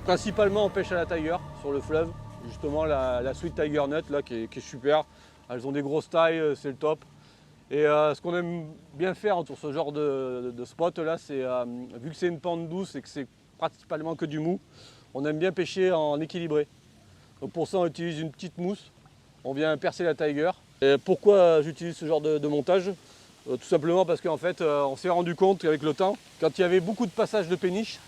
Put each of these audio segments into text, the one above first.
Principalement on pêche à la Tiger sur le fleuve, justement la Sweet Tiger Nut là, qui est super. Elles ont des grosses tailles, c'est le top. Et ce qu'on aime bien faire sur ce genre de spot là, c'est vu que c'est une pente douce et que c'est principalement que du mou, on aime bien pêcher en équilibré. Donc pour ça on utilise une petite mousse, on vient percer la Tiger. Et pourquoi j'utilise ce genre de montage? Tout simplement parce qu'en fait on s'est rendu compte qu'avec le temps, quand il y avait beaucoup de passages de péniche,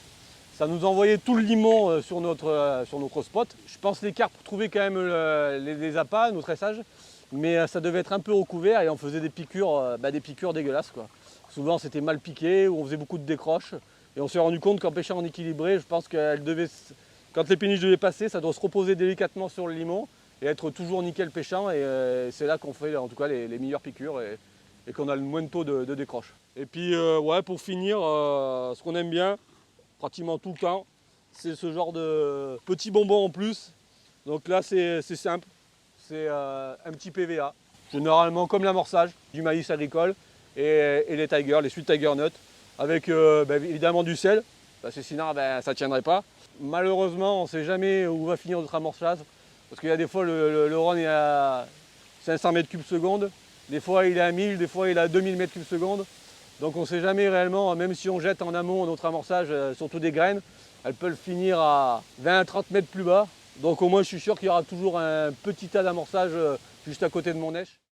ça nous envoyait tout le limon sur notre spot. Je pense que les carpes trouvaient quand même les appâts, nos tressages, mais ça devait être un peu recouvert et on faisait des piqûres dégueulasses, quoi. Souvent c'était mal piqué ou on faisait beaucoup de décroches. Et on s'est rendu compte qu'en pêchant en équilibré, je pense que quand les péniches devaient passer, ça doit se reposer délicatement sur le limon et être toujours nickel pêchant. Et c'est là qu'on fait en tout cas les meilleures piqûres et qu'on a le moins de taux de décroche. Et puis ouais, pour finir, ce qu'on aime bien, pratiquement tout le temps, c'est ce genre de petits bonbons en plus. Donc là c'est simple, c'est un petit PVA, généralement comme l'amorçage, du maïs agricole et les Tiger, les Sweet Tiger Nuts, avec évidemment du sel, parce que sinon ça ne tiendrait pas. Malheureusement on ne sait jamais où va finir notre amorçage, parce qu'il y a des fois le run est à 500 mètres cubes seconde, des fois il est à 1000, des fois il est à 2000 mètres cubes seconde. Donc on ne sait jamais réellement, même si on jette en amont notre amorçage, surtout des graines, elles peuvent finir à 20-30 mètres plus bas. Donc au moins je suis sûr qu'il y aura toujours un petit tas d'amorçage juste à côté de mon nèche.